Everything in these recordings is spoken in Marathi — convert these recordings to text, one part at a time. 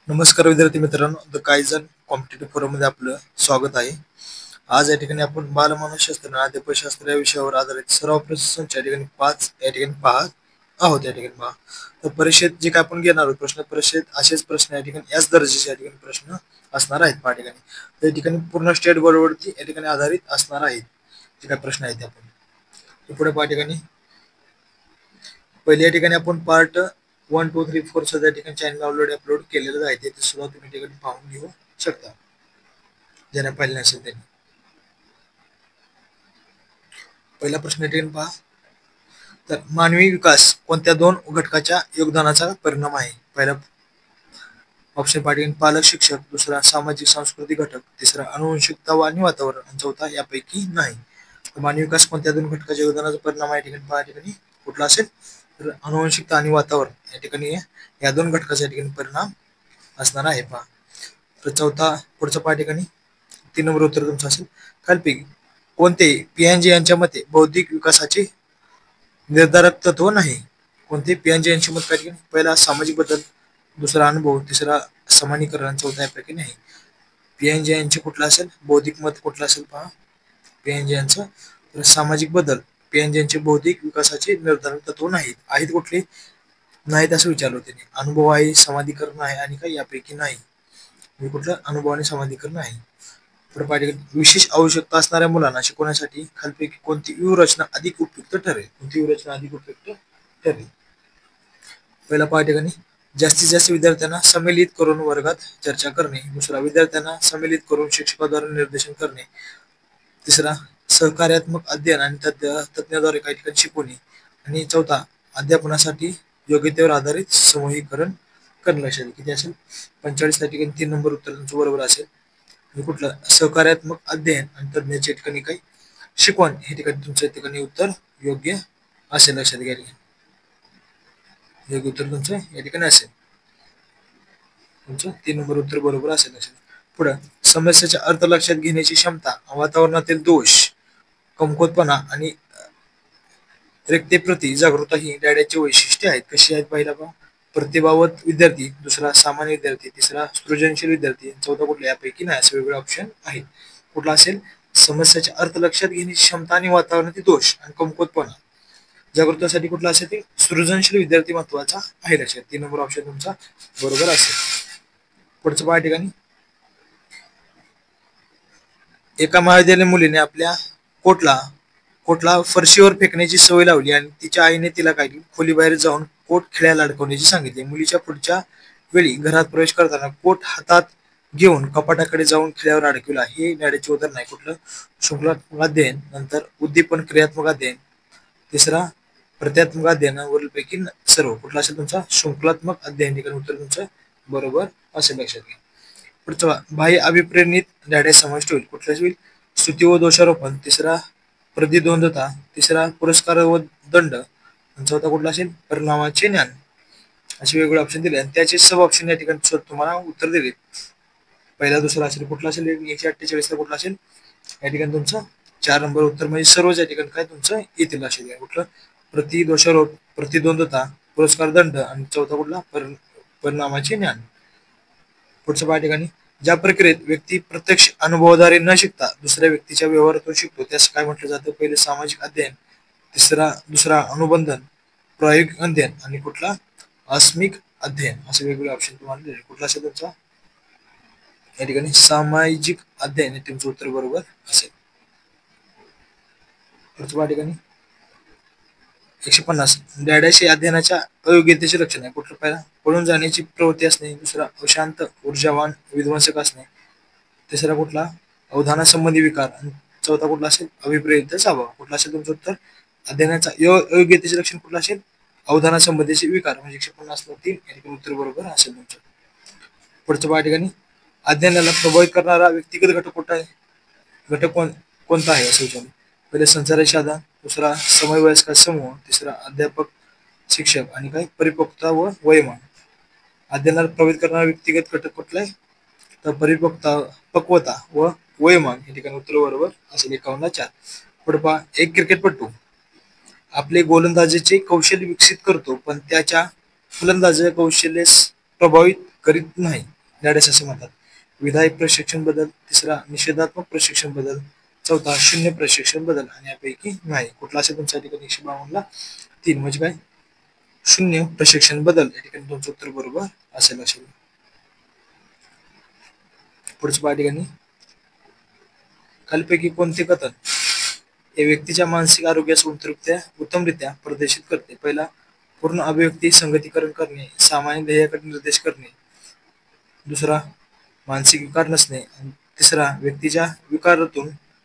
नमस्कार विद्यार्थी मित्रांनो, द कायझन कॉम्पिटिटिव्ह फोरम मध्ये आपलं स्वागत आहे. आज या ठिकाणी आपण बालमानसशास्त्र आणि आद्यपशास्त्र या विषयावर आधारित सराव प्रश्न या ठिकाणी 5 या ठिकाणी पाहत आहोत. या ठिकाणी पहा, तर परीक्षेत जे काय आपण घेणार आहोत प्रश्न, परीक्षेत असेच प्रश्न या ठिकाणी याच दर्जाचे या ठिकाणी प्रश्न असणार आहेत. पहा ठिकाणी त्या ठिकाणी पूर्ण स्टेट बोर्डवरती या ठिकाणी आधारित असणार आहेत जे काय प्रश्न आहेत. आपण पुढे पहा ठिकाणी पहिल्या ठिकाणी आपण पार्ट 1, 2, 3, 4 सध्या ठिकाणी चॅनल अपलोड केलेलं आहे, ते सुद्धा तुम्ही ठिकाणी पाहून घेऊ शकता ज्यांना पाहिले नसेल त्यांनी. पहिला प्रश्न ठिकाणी पहा, तर मानवी विकास कोणत्या दोन घटकाच्या योगदानाचा परिणाम आहे? पहिला ऑप्शन पहा ठिकाणी पालक शिक्षक, दुसरा सामाजिक सांस्कृतिक घटक, तिसरा अनुवंशिकता आणि वातावरण, आणि चौथा यापैकी नाही. मानवी विकास कोणत्या दोन घटकाच्या योगदानाचा परिणाम आहे? ठिकाणी पहा ठिकाणी कुठला असेल तर अनुवंशिकता आणि वातावरण या ठिकाणी या दोन घटकाचा या ठिकाणी परिणाम असणार आहे. पहा, तर पुढचा पहा ठिकाणी 3 नंबर उत्तर तुमचं असेल, खालीलपैकी कोणते पियाजे यांच्या मते बौद्धिक विकासाचे निर्धारक तत्व नाही? कोणते पियाजे यांच्या मत काय ठिकाणी? पहिला सामाजिक बदल, दुसरा अनुभव, तिसरा समानीकरण, चौथा यापैकी नाही. पियाजे यांचे कुठला असेल बौद्धिक मत कुठला असेल? पहा, पियाजे यांचं सामाजिक बदल, पियाजे यांचे बौद्धिक विकासाचे निर्धारक तत्व नाहीत. आहेत कुठले? नाहीत असं विचारलं त्यांनी. अनुभव आहे, समाधीकरण आहे, आणि काही यापैकी नाही. कुठलं? अनुभव आणि समाधीकरण आहे. विशेष आवश्यकता असणाऱ्या मुलांना शिकवण्यासाठी खालीलपैकी कोणती व्यूहरचना अधिक उपयुक्त ठरेल? कोणती व्यूहरचना अधिक उपयुक्त ठरेल? पहिला पहा ठिकाणी जास्तीत जास्त विद्यार्थ्यांना सम्मिलित करून वर्गात चर्चा करणे, दुसरा विद्यार्थ्यांना सम्मिलित करून शिक्षकाद्वारे निर्देशन करणे, तिसरा सहकार्यात्मक अध्ययन आणि तज्ञाद्वारे काही ठिकाणी शिकवणे, आणि चौथा अध्यापनासाठी योग्यतेवर आधारित समूहीकरण करणे. लक्षात किती असेल? 45 या ठिकाणी 3 नंबर उत्तर तुमचं बरोबर असेल. कुठलं? सहकार्यात्मक अध्ययन आणि तज्ञाच्या ठिकाणी काही शिकवण हे ठिकाणी तुमच्या ठिकाणी उत्तर योग्य असेल. लक्षात घ्या, योग्य उत्तर तुमचं या ठिकाणी असेल. तुमचं 3 नंबर उत्तर बरोबर असेल. लक्षात. पुढे समस्येचा अर्थ लक्षात घेण्याची क्षमता, वातावरणातील दोष, कमकुवतपणा आणि रिक्तेप्रती जागरूकता ही डॅड्याची वैशिष्ट्ये आहेत. कशी आहेत? पहिला पहा, प्रतिभावंत विद्यार्थी, दुसरा सामान्य विद्यार्थी, तिसरा सृजनशील विद्यार्थी, चौथा कुठला? यापैकी नाही. असे वेगवेगळे ऑप्शन आहेत. कुठला असेल? समस्याचे अर्थ लक्षात घेण्याची क्षमता आणि वातावरणातील दोष आणि कमकुवतपणा जागृतीसाठी कुठला असेल ते सृजनशील विद्यार्थी महत्वाचा आहे. लक्षात. 3 नंबर ऑप्शन तुमचा बरोबर असेल. पुढचं पहा ठिकाणी, एका महाविद्यालयीन मुलीने आपल्या कोटला फरशीवर फेकण्याची सवय लावली आणि तिच्या आईने तिला काय खोलीबाहेर जाऊन कोट खिळ्याला अडकवण्याची सांगितले. मुलीच्या पुढच्या वेळी घरात प्रवेश करताना कोट हातात घेऊन कपाटाकडे जाऊन खिळ्यावर अडकविला. हे डॅडीचे उदाहरण नाही. कुठलं? शृंखलात्मक अध्ययन, नंतर उद्दीपन क्रियात्मक अध्ययन, तिसरा प्रत्यात्मक अध्ययन, वरीलपैकी सर्व. कुठला असेल तुमचा? शृंखलात्मक अध्ययन ठिकाणी उत्तर तुमचं बरोबर असेल. लक्षात घ्या. पुढचं बाह्य अभिप्रेरित डॅडे समाविष्ट होईल. कुठल्याच होईल? स्तुती व दोषारोपण, तिसरा प्रतिद्वंद्वता, तिसरा पुरस्कार व दंड, चौथा कुठला असेल? परिणामाचे ज्ञान. असे वेगवेगळे ऑप्शन दिले आणि त्याचे सब ऑप्शन या ठिकाणी तुम्हाला उत्तर दिले. पहिला दुसरा असेल कुठला असेल? 148 ला कुठला असेल? या ठिकाणी तुमचं 4 नंबर उत्तर म्हणजे सर्वच या ठिकाणी काय तुमचं येतील. असेल कुठलं? दोषारोप, प्रतिद्वंद्वता, पुरस्कार दंड, आणि चौथा कुठला? परिणामाचे ज्ञान. पुढच्या पहा ठिकाणी, ज्या प्रक्रियेत व्यक्ती प्रत्यक्ष अनुभवाद्वारे न शिकता दुसऱ्या व्यक्तीच्या व्यवहारातून शिकतो त्यास काय म्हटलं जातं? पहिले सामाजिक अध्ययन, दुसरा अनुबंधन, प्रायोगिक अध्ययन, आणि कुठला? आस्मिक अध्ययन. असे वेगवेगळे ऑप्शन तुम्हाला दिले. कुठला असेल तुमचा या ठिकाणी? सामाजिक अध्ययन हे तुमचं उत्तर बरोबर असेल. पुढच्या ठिकाणी 150 डॅडाशी अध्ययनाच्या अयोग्यतेचे लक्षण आहे. कुठलं? पहिला पळून जाण्याची प्रवृत्ती असणे, दुसरा अशांत ऊर्जावान विध्वंसक असणे, तिसरा कुठला? अवधानासंबंधी विकार, आणि चौथा कुठला असेल? अभिप्रेत स्वभाव. कुठला असेल तुमचं उत्तर? अध्ययनाचा अयोग्यतेचे लक्षण कुठलं असेल? अवधानासंबंधीचे विकार. म्हणजे 150 ला 3 या ठिकाणी उत्तर बरोबर असेल तुमचं. पुढच्या पहा ठिकाणी, अध्ययनाला प्रभावित करणारा व्यक्तिगत घटक कुठला आहे? कोणता आहे असं विचारलं. पहिले संचाराचे साधन, दुसरा समवयस्क समूह, तिसरा अध्यापक शिक्षक, आणि काय? परिपक्वता व वयोमान. अध्ययनाला प्रभावित करणारा व्यक्तिगत घटक कुठला आहे? तर पक्वता व वयोमान हे ठिकाणी उत्तर बरोबर असेल. 51/4. पुढे पहा, एक क्रिकेटपटू आपले गोलंदाजीचे कौशल्य विकसित करतो पण त्याच्या फलंदाजी कौशल्यास प्रभावित करीत नाही. डॅडेस असे म्हणतात. विधायक प्रशिक्षण बदल, तिसरा निषेधात्मक प्रशिक्षण बदल, चौथा शून्य प्रशिक्षण बदल आणि यापैकी नाही. कुठला असेल तुमच्या ठिकाणी 152 3 म्हणजे काय? शून्य प्रशिक्षण बदल. या ठिकाणी तुमचं उत्तर बरोबर असेल. असेल पुढच्या पाठ ठिकाणी खालीपैकी कोणते कथन या व्यक्तीच्या मानसिक आरोग्यास उत्तमरित्या प्रदर्शित करते? पहिला, पूर्ण अभिव्यक्ती संगतीकरण करणे, सामान्य ध्येयाकडे निर्देश करणे. दुसरा, मानसिक विकार नसणे. तिसरा, व्यक्तीच्या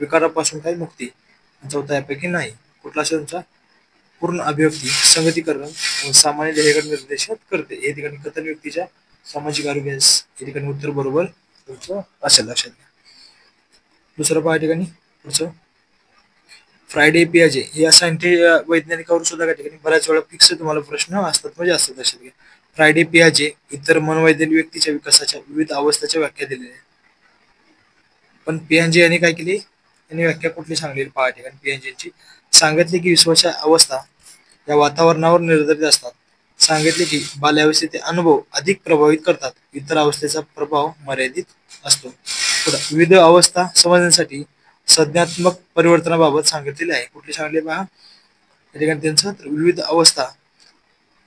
विकारापासून काही मुक्ती. चौथा, यापैकी नाही. कुठला असेल तुमचा? पूर्ण अभिव्यक्ती संगतीकरण व सामान्य ध्येयाकडे निर्देशित करते. हे ठिकाणी कथन व्यक्तीच्या सामाजिक आरोग्यास या ठिकाणी उत्तर बरोबर तुमचं असेल. लक्षात घ्या. दुसरं पहा ठिकाणी पुढचं, फ्रायडे पियाजे या वैज्ञानिकावर सुद्धा काही ठिकाणी बऱ्याच वेळा फिक्स तुम्हाला प्रश्न असतात म्हणजे असतात. लक्षात घ्या. फ्रायडे पियाजे इतर मनोवैज्ञानिक व्यक्तीच्या विकासाच्या विविध अवस्थाच्या व्याख्या दिलेल्या आहेत. पण पियाजे यांनी काय केली? यांनी व्याख्या कुठली सांगलेली पहा ठिकाणी पियाजेंची. सांगितले की विश्वाच्या अवस्था या वातावरणावर निर्धारित असतात. सांगितले की बाल्यावस्थेचे अनुभव अधिक प्रभावित करतात, इतर अवस्थेचा प्रभाव मर्यादित असतो. विविध अवस्था समजण्यासाठी संज्ञात्मक परिवर्तनाबाबत सांगितलेले आहे. कुठले सांगितले पहा या ठिकाणी त्यांचं?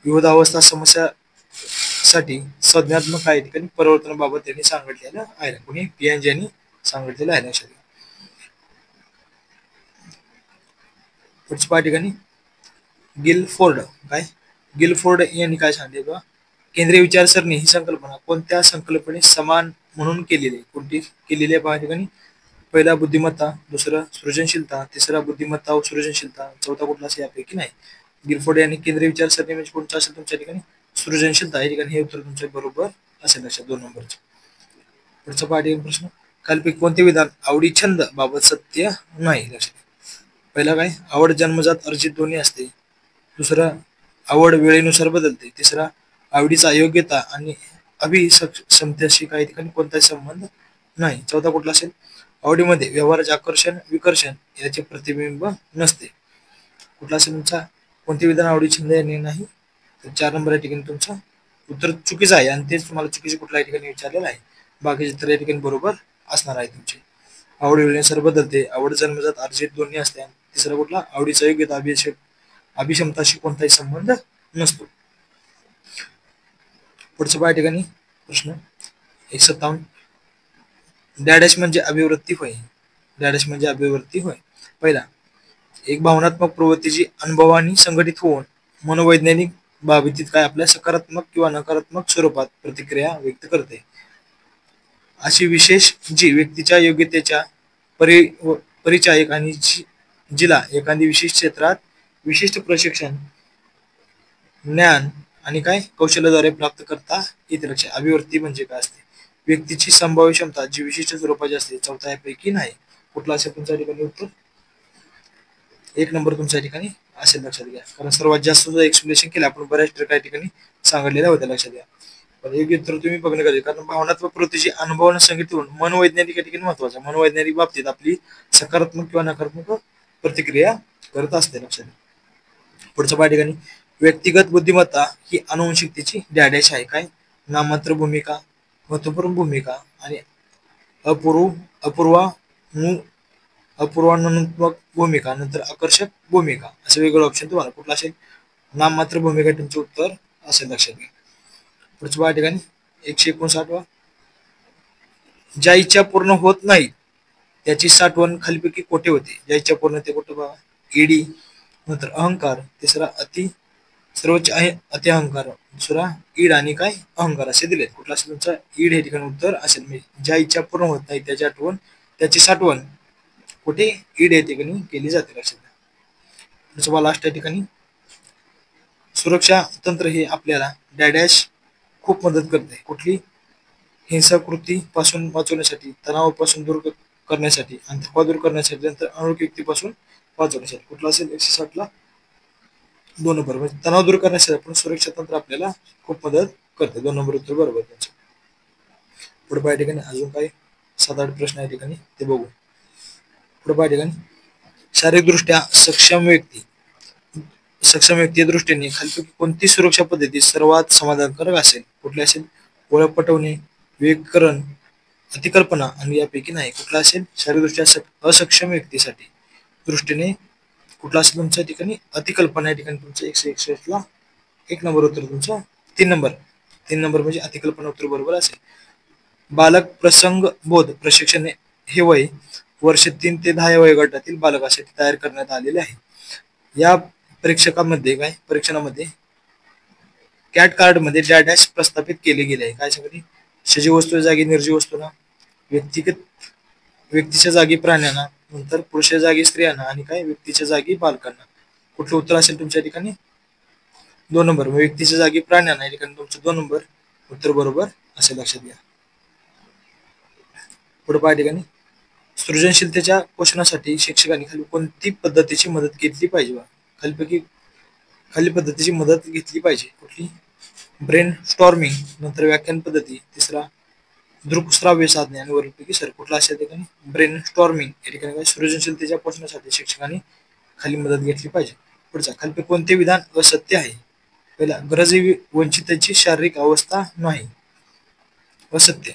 विविध अवस्था समस्यासाठी संज्ञात्मक काही ठिकाणी परिवर्तनाबाबत त्यांनी सांगितलेलं आहे. कोणी? पियाजे यांनी सांगितलेलं आहे. लक्षात घ्या. पुढच्या पाच ठिकाणी गिलफोर्ड यांनी काय सांगितले बघा? केंद्रीय विचारसरणी ही संकल्पना कोणत्या संकल्पने समान म्हणून कोणती केलेली आहे पहा ठिकाणी? पहिला, बुद्धिमत्ता. दुसरं, सृजनशीलता. तिसरा, बुद्धिमत्ता व सृजनशीलता. चौथा कुठला असेल? यापैकी नाही. गिलफोर्ड यांनी केंद्रीय विचारसरणी म्हणजे कोणतं असेल तुमच्या ठिकाणी? सृजनशीलता. या ठिकाणी हे उत्तर तुमच्या बरोबर असेल. लक्षात. 2 नंबरचं. पुढचा पाठ प्रश्न, खालीपैकी कोणते विधान आवडी छंद बाबत सत्य नाही? लक्षात. पहिला काय? आवड जन्मजात अर्जित दोन्ही असते. दुसरं, आवड वेळेनुसार बदलते. तिसरा, आवडीचा अयोग्यता आणि अभिसमतेशी काही ठिकाणी कोणताही संबंध नाही. चौथा कुठला असेल? आवडीमध्ये व्यवहाराचे आकर्षण विकर्षण याचे प्रतिबिंब नसते. कुठला असेल तुमचा? कोणते विधान आवडी छंद यांनी नाही? तर 4 नंबर या ठिकाणी तुमचं उत्तर चुकीचं आहे आणि तेच तुम्हाला चुकीचे कुठल्या ठिकाणी विचारलेलं आहे. बाकीचे तर या ठिकाणी बरोबर असणार आहे तुमचे. आवड वेळेनुसार बदलते. आवड जन्मजात अर्जित दोन्ही असते. तिसरा कुठला? आवडीचा योग्यता अभिक्षमताशी कोणताही संबंध नसतो. पुढच्या पाय ठिकाणी प्रश्न 157, डॅडॅश म्हणजे अभिवृत्ती होय. डॅडॅश म्हणजे अभिवृत्ती होय. पहिला, एक भावनात्मक प्रवृत्तीची अनुभवाने संघटित होऊन मनोवैज्ञानिक बाबतीत काय आपल्या सकारात्मक किंवा नकारात्मक स्वरूपात प्रतिक्रिया व्यक्त करते. अशी विशेष जी व्यक्तीच्या योग्यतेच्या परिचायक आणि जिला एखादी विशिष्ट क्षेत्रात विशिष्ट प्रशिक्षण ज्ञान आणि काय कौशल्याद्वारे प्राप्त करता येते. लक्ष. अभिवृत्ती म्हणजे काय असते? व्यक्तीची संभाव्य क्षमता जी विशिष्ट स्वरूपाची असते. चौथा यापैकी नाही. कुठला असेल तुमच्या ठिकाणी उत्तर? 1 नंबर तुमच्या ठिकाणी असेल. लक्षात घ्या. कारण सर्वात जास्त एक्सप्लेनेशन केलं आपण बऱ्याच काही ठिकाणी सांगितलेल्या होत्या. लक्षात घ्या. पण योग्य उत्तर तुम्ही बघणं गरजेचं. कारण भावनात्मक प्रवृत्तीची अनुभवानं संगीत होऊन मनोवैज्ञानिक या ठिकाणी महत्वाचं. मनोवैज्ञानिक बाबतीत आपली सकारात्मक किंवा नकारात्मक प्रतिक्रिया करत असते. लक्षात घ्या. पुढच्या पाय ठिकाणी व्यक्तिगत बुद्धिमत्ता ही अनुवंशिकतेची डॅडॅश आहे. काय? नाममात्र भूमिका, महत्वपूर्ण भूमिका आणि अपूर्वान्वनात्मक भूमिका, नंतर आकर्षक भूमिका, असे वेगवेगळे ऑप्शन तुम्हाला. कुठला असेल? नाममात्र भूमिका तुमचे उत्तर असेल. लक्षात घ्या. पुढच्या पाय ठिकाणी 159, ज्या इच्छा पूर्ण होत नाही त्याची साठवण खालीपैकी कोठे होते? ज्या इच्छा पूर्ण ते कुठं बघा? ईडी. नंतर अहंकार. तिसरा सर्वोच्च आहे अति अहंकार. दुसरा ईड आणि काय अहंकार असे दिले. कुठला असेल तुमचा? ईड हे ठिकाणी उत्तर असेल. म्हणजे ज्या इच्छा पूर्ण होत नाही त्याची साठवण कुठे? ईड या ठिकाणी केली जाते. लक्षात घ्या. लास्ट या ठिकाणी सुरक्षा तंत्र हे आपल्याला डॅडॅश खूप मदत करते. कुठली? हिंसाकृती पासून वाचवण्यासाठी, तणावापासून दूर करण्यासाठी आणि थकवा दूर करण्यासाठी, नंतर अनोळखी व्यक्तीपासून वाचवण्यासाठी. कुठला असेल? 160 ला 2 नंबर. म्हणजे तणाव दूर करण्यासाठी आपण सुरक्षा तंत्र आपल्याला खूप मदत करते. 2 नंबर उत्तर बरोबर त्यांचं. पुढे या ठिकाणी अजून काही 7-8 प्रश्न या ठिकाणी ते बघू. पुढे या ठिकाणी शारीरिकदृष्ट्या सक्षम व्यक्ती दृष्टीने खालीपैकी कोणती सुरक्षा पद्धती सर्वात समाधानकारक असेल? कुठली असेल? ओळख पटवणे, विवेककरण, अतिकल्पना आणि यापैकी नाही कुठला असेल शारीरदृष्ट्या असक्षम व्यक्तीसाठी दृष्टीने कुठला असेल तुमच्या ठिकाणी अतिकल्पना या ठिकाणी तुमचं 161 ला 1 नंबर उत्तर तुमचं 3 नंबर. 3 नंबर म्हणजे अतिकल्पना उत्तर बरोबर असेल. बालक प्रसंग बोध प्रशिक्षण हे वय वर्ष 3 ते 10 या वयोगटातील बालकासाठी तयार करण्यात आलेले आहे. या परीक्षणामध्ये कॅट कार्ड मध्ये डॅश प्रस्थापित केले गेले आहे. काय सांगितले? सजीव वस्तू जागी निर्जीव वस्तूंना, व्यक्तीच्या जागी प्राण्यांना, नंतर पुरुषाच्या जागी स्त्रियांना आणि काय व्यक्तीच्या जागी बालकांना. कुठलं उत्तर असेल तुमच्या ठिकाणी? 2 नंबर. व्यक्तीच्या जागी प्राण्यांना या ठिकाणी तुमचं 2 नंबर उत्तर बरोबर असेल. लक्षात घ्या. पुढे पहा ठिकाणी सृजनशीलतेच्या पोषणासाठी शिक्षकांनी खाली कोणती पद्धतीची मदत घेतली पाहिजे? खालीपैकी खाली पद्धतीची मदत घेतली पाहिजे. कुठली? ब्रेन स्टॉर्मिंग, नंतर व्याख्यान पद्धती, तिसरा दृकश्राव्य साधने आणि वरीलपैकी सर कुठला असेल ठिकाणी? ब्रेन स्टॉर्मिंग या ठिकाणी काय सृजनशीलतेच्या पोषणासाठी शिक्षकांनी खाली मदत घेतली पाहिजे. पुढचा खालीपैकी कोणते विधान असत्य आहे? पहिला गरजे वंचिताची शारीरिक अवस्था नाही, असत्य.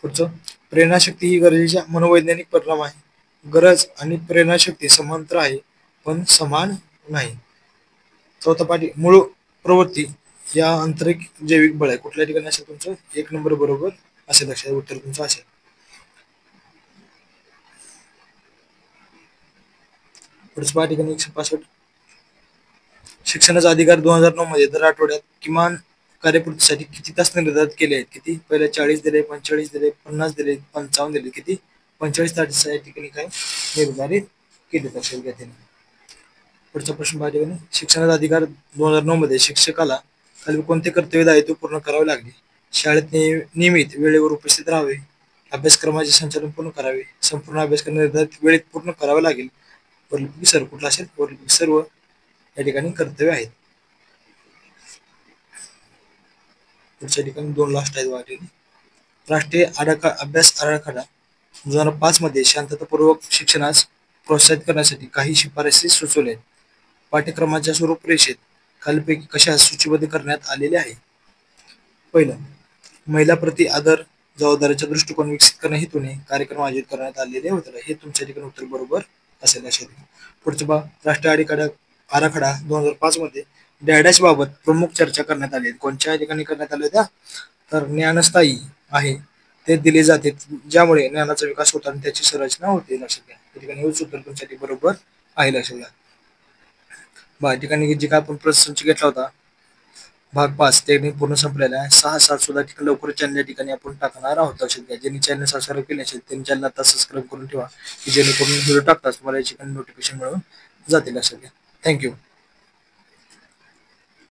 पुढचं प्रेरणाशक्ती ही गरजेच्या मनोवैज्ञानिक परिणाम आहे. गरज आणि प्रेरणाशक्ती समांतर आहे पण समान नाही. चौथा पाठी मूळ प्रवृत्ती या आंतरिक जैविक बळ आहे. कुठल्या ठिकाणी असेल तुमचं 1 नंबर बरोबर असेल. लक्षात उत्तर तुमचं असेल. पुढचं पहा ठिकाणी 165 शिक्षणाचा अधिकार 2009 मध्ये दर आठवड्यात किमान कार्यपूर्तीसाठी किती तास निर्धारित केले आहेत? किती? पहिले 40 दिले, 45 दिले, 50 दिले, 55 दिले, किती? 45 तास या ठिकाणी काय निर्धारित केले. लक्षात घ्या. पुढचा प्रश्न पहा ठिकाणी शिक्षणाचा अधिकार 2009 मध्ये शिक्षकाला खाली कोणते कर्तव्य दायित्व पूर्ण करावे लागले? शाळेत नियमित वेळेवर उपस्थित राहावे, अभ्यासक्रमाचे संचालन पूर्ण करावे, संपूर्ण अभ्यासक्रम निर्धारित वेळेत पूर्ण करावा लागेल. वरीलपैकी सर्व कुठला असेल? वरीलपैकी सर्व या ठिकाणी कर्तव्य आहेत. पुढच्या ठिकाणी 2 लास्ट आहेत वाटते. राष्ट्रीय अभ्यास आराखडा 2005 मध्ये शांततापूर्वक शिक्षणास प्रोत्साहित करण्यासाठी काही शिफारसी सुचवल्या आहेत. पाठ्यक्रमाच्या स्वरूपरेषेत खालीलपैकी कशा सूचीबद्ध करण्यात आलेले आहे? पहिलं महिला प्रति आदर जबाबदारीचा दृष्टिकोन विकसित करण्या हेतूने कार्यक्रम आयोजित करण्यात आलेले होते. हे तुमच्या ठिकाणी उत्तर बरोबर असेल. लक्षात घ्या. पुढचं पहा राष्ट्रीय आराखडा 2005 मध्ये डॅडॅश बाबत प्रमुख चर्चा करण्यात आली. कोणत्या ठिकाणी करण्यात आल्या होत्या? तर ज्ञानस्थायी आहे ते दिले जाते ज्यामुळे ज्ञानाचा विकास होतो आणि त्याची संरचना होते. लक्षात घ्या. या ठिकाणी हेच उत्तर तुमच्यासाठी बरोबर आहे. लक्षात घ्या. या ठिकाणी जे काय आपण प्रश्नसंच घेतला होता भाग 5 ते पूर्ण संपलेला आहे. 6, 7 सुद्धा ठिकाणी लवकरच चॅनल या ठिकाणी आपण टाकणार आहोत. लक्षात घ्या. ज्यांनी चॅनल सबस्क्राईब केले असेल त्यांनी चॅनल आता सबस्क्राईब करून ठेवा की जेणेकरून व्हिडिओ टाकताच तुम्हाला याची नोटिफिकेशन मिळून जातील. लक्षात घ्या. थँक्यू.